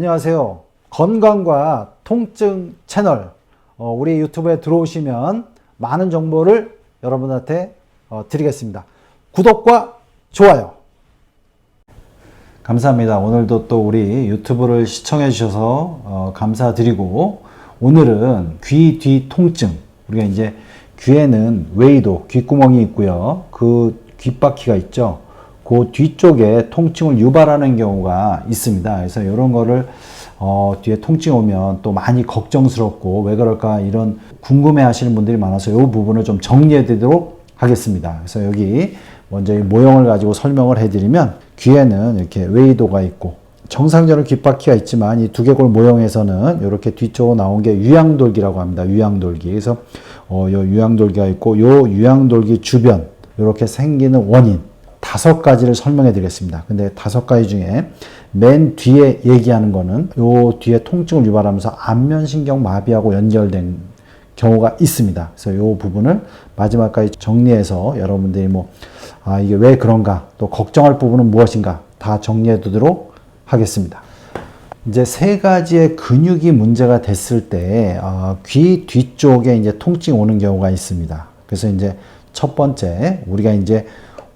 안녕하세요. 건강과 통증 채널 우리 유튜브에 들어오시면 많은 정보를 여러분한테 드리겠습니다. 구독과 좋아요 감사합니다. 오늘도 또 우리 유튜브를 시청해 주셔서 감사드리고, 오늘은 귀 뒤 통증, 우리가 이제 귀에는 웨이도 귓구멍이 있고요, 그 귓바퀴가 있죠. 그 뒤쪽에 통증을 유발하는 경우가 있습니다. 그래서 이런 거를 뒤에 통증이 오면 또 많이 걱정스럽고 왜 그럴까 이런 궁금해 하시는 분들이 많아서 이 부분을 좀 정리해 드리도록 하겠습니다. 그래서 여기 먼저 이 모형을 가지고 설명을 해 드리면, 귀에는 이렇게 웨이도가 있고 정상적인 귓바퀴가 있지만 이 두개골 모형에서는 이렇게 뒤쪽으로 나온 게 유양돌기라고 합니다. 유양돌기. 그래서 요 유양돌기가 있고, 요 유양돌기 주변 이렇게 생기는 원인 5가지를 설명해 드리겠습니다. 근데 5가지 중에 맨 뒤에 얘기하는 거는 요 뒤에 통증을 유발하면서 안면신경 마비하고 연결된 경우가 있습니다. 그래서 요 부분을 마지막까지 정리해서 여러분들이 이게 왜 그런가, 또 걱정할 부분은 무엇인가 다 정리해 두도록 하겠습니다. 이제 3가지의 근육이 문제가 됐을 때 귀 뒤쪽에 이제 통증이 오는 경우가 있습니다. 그래서 이제 첫 번째,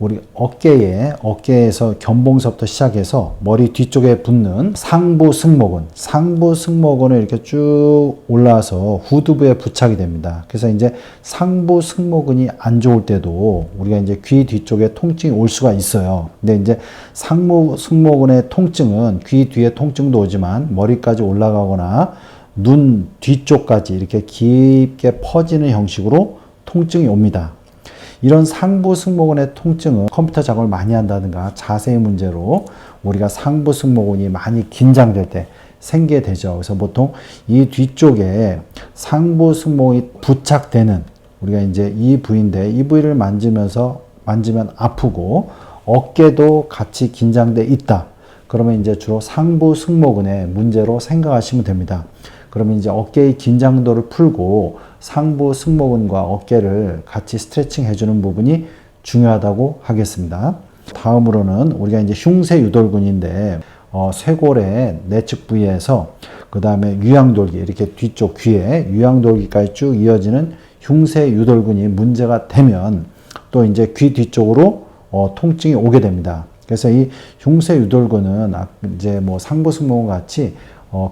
우리 어깨에서 견봉서부터 시작해서 머리 뒤쪽에 붙는 상부 승모근을 이렇게 쭉 올라와서 후두부에 부착이 됩니다. 그래서 이제 상부 승모근이 안 좋을 때도 우리가 이제 귀 뒤쪽에 통증이 올 수가 있어요. 근데 이제 상부 승모근의 통증은 귀 뒤에 통증도 오지만 머리까지 올라가거나 눈 뒤쪽까지 이렇게 깊게 퍼지는 형식으로 통증이 옵니다. 이런 상부 승모근의 통증은 컴퓨터 작업을 많이 한다든가 자세의 문제로 우리가 상부 승모근이 많이 긴장될 때 생기게 되죠. 그래서 보통 이 뒤쪽에 상부 승모근이 부착되는, 우리가 이제 이 부위인데, 이 부위를 만지면 아프고 어깨도 같이 긴장돼 있다. 그러면 이제 주로 상부 승모근의 문제로 생각하시면 됩니다. 그러면 이제 어깨의 긴장도를 풀고 상부 승모근과 어깨를 같이 스트레칭 해주는 부분이 중요하다고 하겠습니다. 다음으로는 우리가 이제 흉쇄유돌근인데, 쇄골의 내측 부위에서 그 다음에 유양돌기, 이렇게 뒤쪽 귀에 유양돌기까지 쭉 이어지는 흉쇄유돌근이 문제가 되면 또 이제 귀 뒤쪽으로 통증이 오게 됩니다. 그래서 이 흉쇄유돌근은 이제 상부 승모근 같이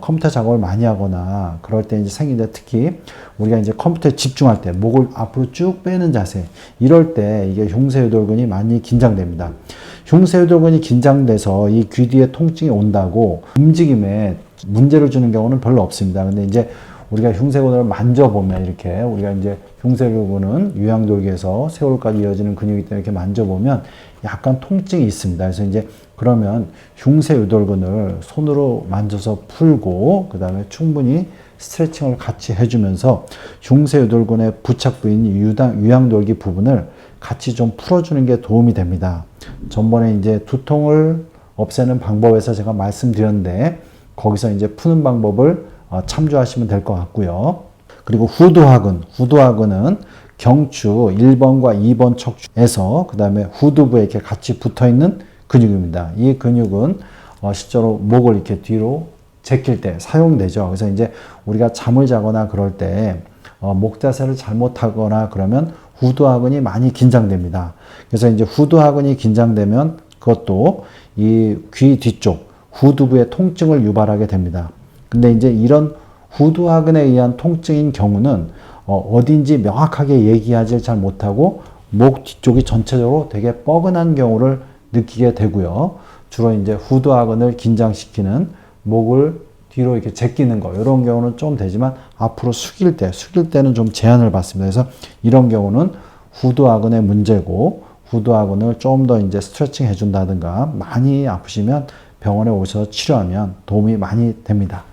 컴퓨터 작업을 많이 하거나 그럴 때 이제 생기는데, 특히 우리가 이제 컴퓨터에 집중할 때 목을 앞으로 쭉 빼는 자세, 이럴 때 이게 흉쇄유돌근이 많이 긴장됩니다. 흉쇄유돌근이 긴장돼서 이 귀 뒤에 통증이 온다고 움직임에 문제를 주는 경우는 별로 없습니다. 근데 이제 우리가 흉쇄근을 만져보면, 이렇게 우리가 이제 흉쇄유돌근은 유양돌기에서 쇄골까지 이어지는 근육이기 때문에 이렇게 만져보면 약간 통증이 있습니다. 그래서 이제 그러면 흉쇄유돌근을 손으로 만져서 풀고 그 다음에 충분히 스트레칭을 같이 해주면서 흉쇄유돌근의 부착 부인 유양돌기 부분을 같이 좀 풀어주는 게 도움이 됩니다. 전번에 이제 두통을 없애는 방법에서 제가 말씀드렸는데, 거기서 이제 푸는 방법을 참조하시면 될 것 같고요. 그리고 후두하근은 경추 1번과 2번 척추에서 그 다음에 후두부에 이렇게 같이 붙어 있는 근육입니다. 이 근육은 실제로 목을 이렇게 뒤로 제낄 때 사용되죠. 그래서 이제 우리가 잠을 자거나 그럴 때 목 자세를 잘못하거나 그러면 후두하근이 많이 긴장됩니다. 그래서 이제 후두하근이 긴장되면 그것도 이 귀 뒤쪽 후두부의 통증을 유발하게 됩니다. 근데 이제 이런 후두하근에 의한 통증인 경우는 어딘지 명확하게 얘기하지 잘 못하고 목 뒤쪽이 전체적으로 되게 뻐근한 경우를 느끼게 되고요. 주로 이제 후두하근을 긴장시키는 목을 뒤로 이렇게 제끼는 거, 이런 경우는 좀 되지만 앞으로 숙일 때는 좀 제한을 받습니다. 그래서 이런 경우는 후두하근의 문제고, 후두하근을 좀 더 이제 스트레칭 해준다든가 많이 아프시면 병원에 오셔서 치료하면 도움이 많이 됩니다.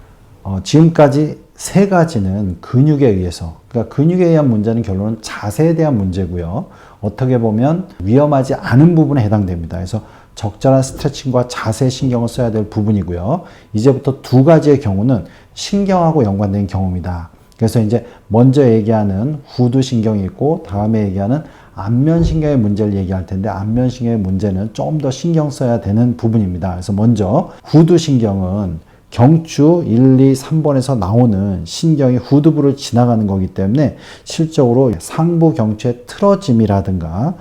지금까지 3가지는 근육에 의해서, 그러니까 근육에 의한 문제는 결론은 자세에 대한 문제고요. 어떻게 보면 위험하지 않은 부분에 해당됩니다. 그래서 적절한 스트레칭과 자세 신경을 써야 될 부분이고요. 이제부터 2가지의 경우는 신경하고 연관된 경우입니다. 그래서 이제 먼저 얘기하는 후두신경이 있고 다음에 얘기하는 안면신경의 문제를 얘기할 텐데, 안면신경의 문제는 좀 더 신경 써야 되는 부분입니다. 그래서 먼저 후두신경은 경추 1, 2, 3번에서 나오는 신경이 후두부를 지나가는 거기 때문에 실적으로 상부 경추의 틀어짐이라든가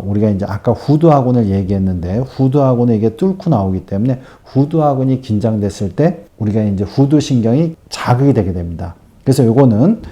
우리가 이제 아까 후두하근을 얘기했는데 후두하근을 이게 뚫고 나오기 때문에 후두하근이 긴장됐을 때 우리가 이제 후두신경이 자극이 되게 됩니다. 그래서 요거는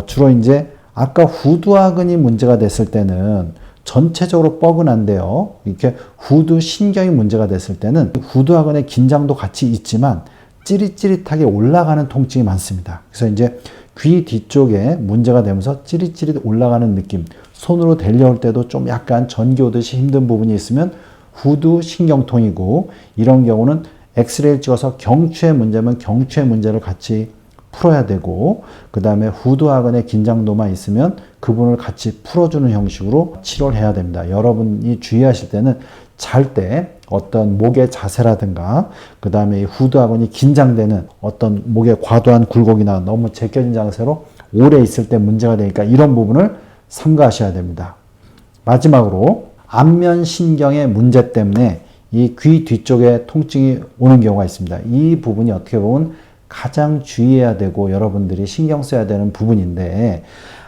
주로 이제 아까 후두하근이 문제가 됐을 때는 전체적으로 뻐근한데요. 이렇게 후두신경이 문제가 됐을 때는 후두하근의 긴장도 같이 있지만 찌릿찌릿하게 올라가는 통증이 많습니다. 그래서 이제 귀 뒤쪽에 문제가 되면서 찌릿찌릿 올라가는 느낌, 손으로 데려올 때도 좀 약간 전기 오듯이 힘든 부분이 있으면 후두신경통이고, 이런 경우는 엑스레이를 찍어서 경추의 문제면 경추의 문제를 같이 풀어야 되고, 그 다음에 후두하근의 긴장도만 있으면 그분을 같이 풀어주는 형식으로 치료를 해야 됩니다. 여러분이 주의하실 때는 잘 때 어떤 목의 자세라든가, 그 다음에 후두하근이 긴장되는 어떤 목의 과도한 굴곡이나 너무 제껴진 자세로 오래 있을 때 문제가 되니까 이런 부분을 삼가하셔야 됩니다. 마지막으로 안면신경의 문제 때문에 이 귀 뒤쪽에 통증이 오는 경우가 있습니다. 이 부분이 어떻게 보면 가장 주의해야 되고 여러분들이 신경 써야 되는 부분인데,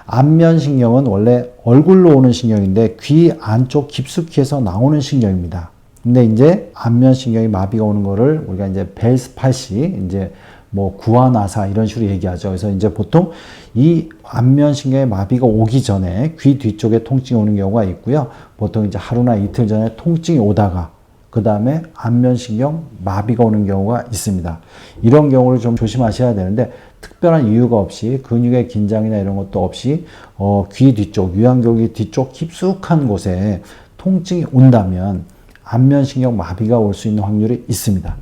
안면신경은 원래 얼굴로 오는 신경인데 귀 안쪽 깊숙이에서 나오는 신경입니다. 근데 이제 안면신경이 마비가 오는 거를 우리가 이제 벨스팔시, 이제 뭐 구안아사 이런 식으로 얘기하죠. 그래서 이제 보통 이 안면신경의 마비가 오기 전에 귀 뒤쪽에 통증이 오는 경우가 있고요. 보통 이제 하루나 이틀 전에 통증이 오다가 그 다음에 안면신경 마비가 오는 경우가 있습니다. 이런 경우를 좀 조심하셔야 되는데, 특별한 이유가 없이 근육의 긴장이나 이런 것도 없이 귀 뒤쪽, 유양결기 뒤쪽 깊숙한 곳에 통증이 온다면 안면신경 마비가 올 수 있는 확률이 있습니다.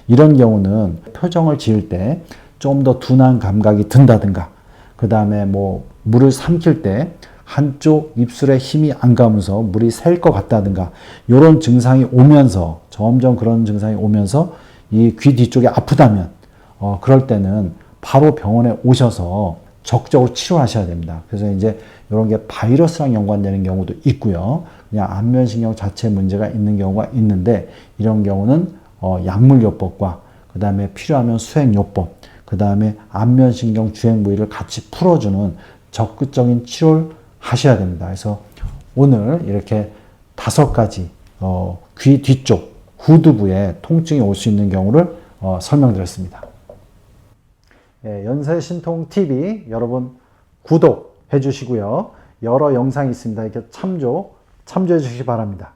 이런 경우는 표정을 지을 때 좀 더 둔한 감각이 든다든가, 그 다음에 뭐 물을 삼킬 때 한쪽 입술에 힘이 안 가면서 물이 셀 것 같다든가, 이런 증상이 오면서 점점 그런 증상이 오면서 이 귀 뒤쪽이 아프다면 그럴 때는 바로 병원에 오셔서 적극적으로 치료하셔야 됩니다. 그래서 이제 이런 게 바이러스랑 연관되는 경우도 있고요. 그냥 안면신경 자체 문제가 있는 경우가 있는데, 이런 경우는 약물요법과 그 다음에 필요하면 수행요법, 그 다음에 안면신경 주행 부위를 같이 풀어주는 적극적인 치료를 하셔야 됩니다. 그래서 오늘 이렇게 5가지 귀 뒤쪽 후두부에 통증이 올 수 있는 경우를 설명드렸습니다. 예, 연세신통TV 여러분 구독해 주시고요. 여러 영상이 있습니다. 이렇게 참조해 주시기 바랍니다.